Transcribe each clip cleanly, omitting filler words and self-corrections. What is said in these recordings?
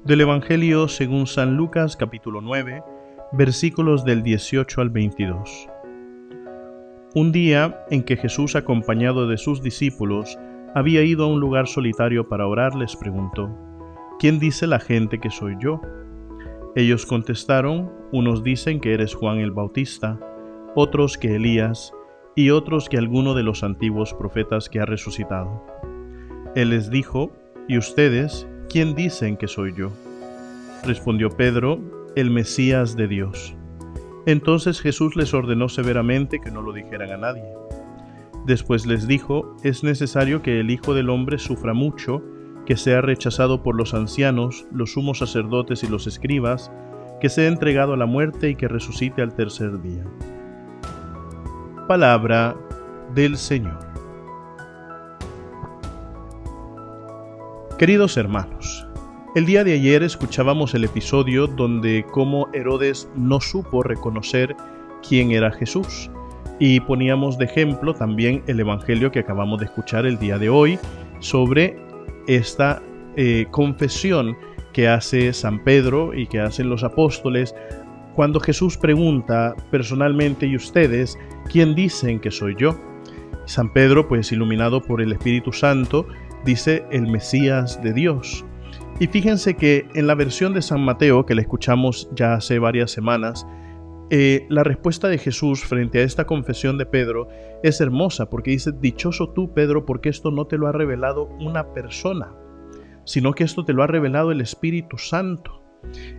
Del Evangelio según San Lucas capítulo 9, versículos del 18 al 22. Un día en que Jesús, acompañado de sus discípulos, había ido a un lugar solitario para orar, les preguntó: ¿Quién dice la gente que soy yo? Ellos contestaron: unos dicen que eres Juan el Bautista, otros que Elías, y otros que alguno de los antiguos profetas que ha resucitado. Él les dijo: ¿Y ustedes, quién dicen que soy yo? Respondió Pedro: el Mesías de Dios. Entonces Jesús les ordenó severamente que no lo dijeran a nadie. Después les dijo: es necesario que el Hijo del Hombre sufra mucho, que sea rechazado por los ancianos, los sumos sacerdotes y los escribas, que sea entregado a la muerte y que resucite al tercer día. Palabra del Señor. Queridos hermanos, el día de ayer escuchábamos el episodio donde cómo Herodes no supo reconocer quién era Jesús, y poníamos de ejemplo también el evangelio que acabamos de escuchar el día de hoy sobre esta confesión que hace San Pedro y que hacen los apóstoles cuando Jesús pregunta personalmente: ¿y ustedes quién dicen que soy yo? San Pedro, pues iluminado por el Espíritu Santo, dice: el Mesías de Dios. Y fíjense que en la versión de San Mateo, que la escuchamos ya hace varias semanas, la respuesta de Jesús frente a esta confesión de Pedro es hermosa, porque dice: dichoso tú, Pedro, porque esto no te lo ha revelado una persona, sino que esto te lo ha revelado el Espíritu Santo.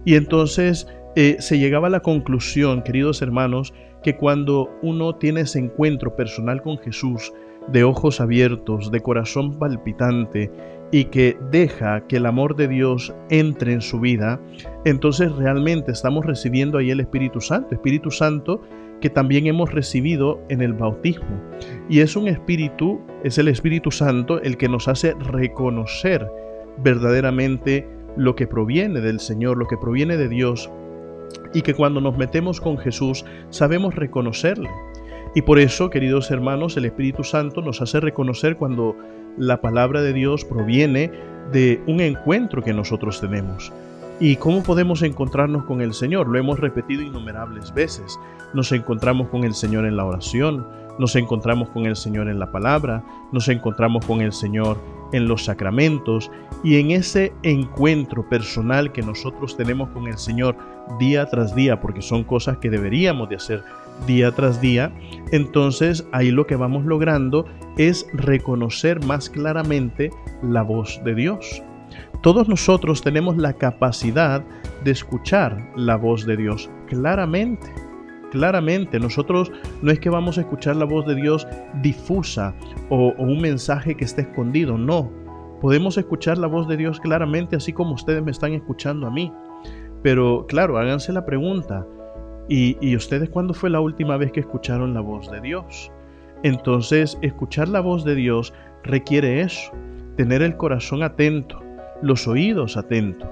Y entonces se llegaba a la conclusión, queridos hermanos, que cuando uno tiene ese encuentro personal con Jesús, de ojos abiertos, de corazón palpitante, y que deja que el amor de Dios entre en su vida, entonces realmente estamos recibiendo ahí el Espíritu Santo que también hemos recibido en el bautismo. Y es un espíritu, es el Espíritu Santo el que nos hace reconocer verdaderamente lo que proviene del Señor, lo que proviene de Dios, y que cuando nos metemos con Jesús sabemos reconocerle. Y por eso, queridos hermanos, el Espíritu Santo nos hace reconocer cuando la palabra de Dios proviene de un encuentro que nosotros tenemos. ¿Y cómo podemos encontrarnos con el Señor? Lo hemos repetido innumerables veces. Nos encontramos con el Señor en la oración, nos encontramos con el Señor en la palabra, nos encontramos con el Señor en los sacramentos, y en ese encuentro personal que nosotros tenemos con el Señor día tras día, porque son cosas que deberíamos de hacer día tras día, entonces ahí lo que vamos logrando es reconocer más claramente la voz de Dios. Todos nosotros tenemos la capacidad de escuchar la voz de Dios claramente. Nosotros no es que vamos a escuchar la voz de Dios difusa o un mensaje que esté escondido, no. Podemos escuchar la voz de Dios claramente, así como ustedes me están escuchando a mí. Pero claro, háganse la pregunta: ¿y ustedes cuándo fue la última vez que escucharon la voz de Dios? Entonces, escuchar la voz de Dios requiere eso: tener el corazón atento, los oídos atentos,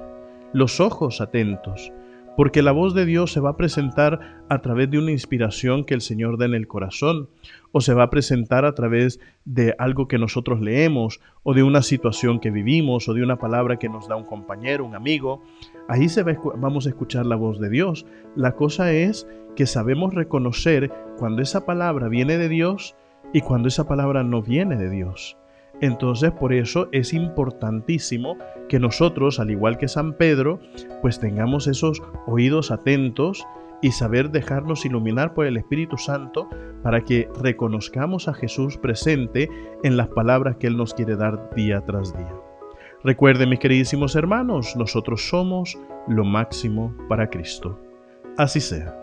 los ojos atentos, porque la voz de Dios se va a presentar a través de una inspiración que el Señor da en el corazón, o se va a presentar a través de algo que nosotros leemos, o de una situación que vivimos, o de una palabra que nos da un compañero, un amigo. Ahí vamos a escuchar la voz de Dios. La cosa es que sabemos reconocer cuando esa palabra viene de Dios y cuando esa palabra no viene de Dios. Entonces, por eso es importantísimo que nosotros, al igual que San Pedro, pues tengamos esos oídos atentos y saber dejarnos iluminar por el Espíritu Santo para que reconozcamos a Jesús presente en las palabras que Él nos quiere dar día tras día. Recuerden, mis queridísimos hermanos, nosotros somos lo máximo para Cristo. Así sea.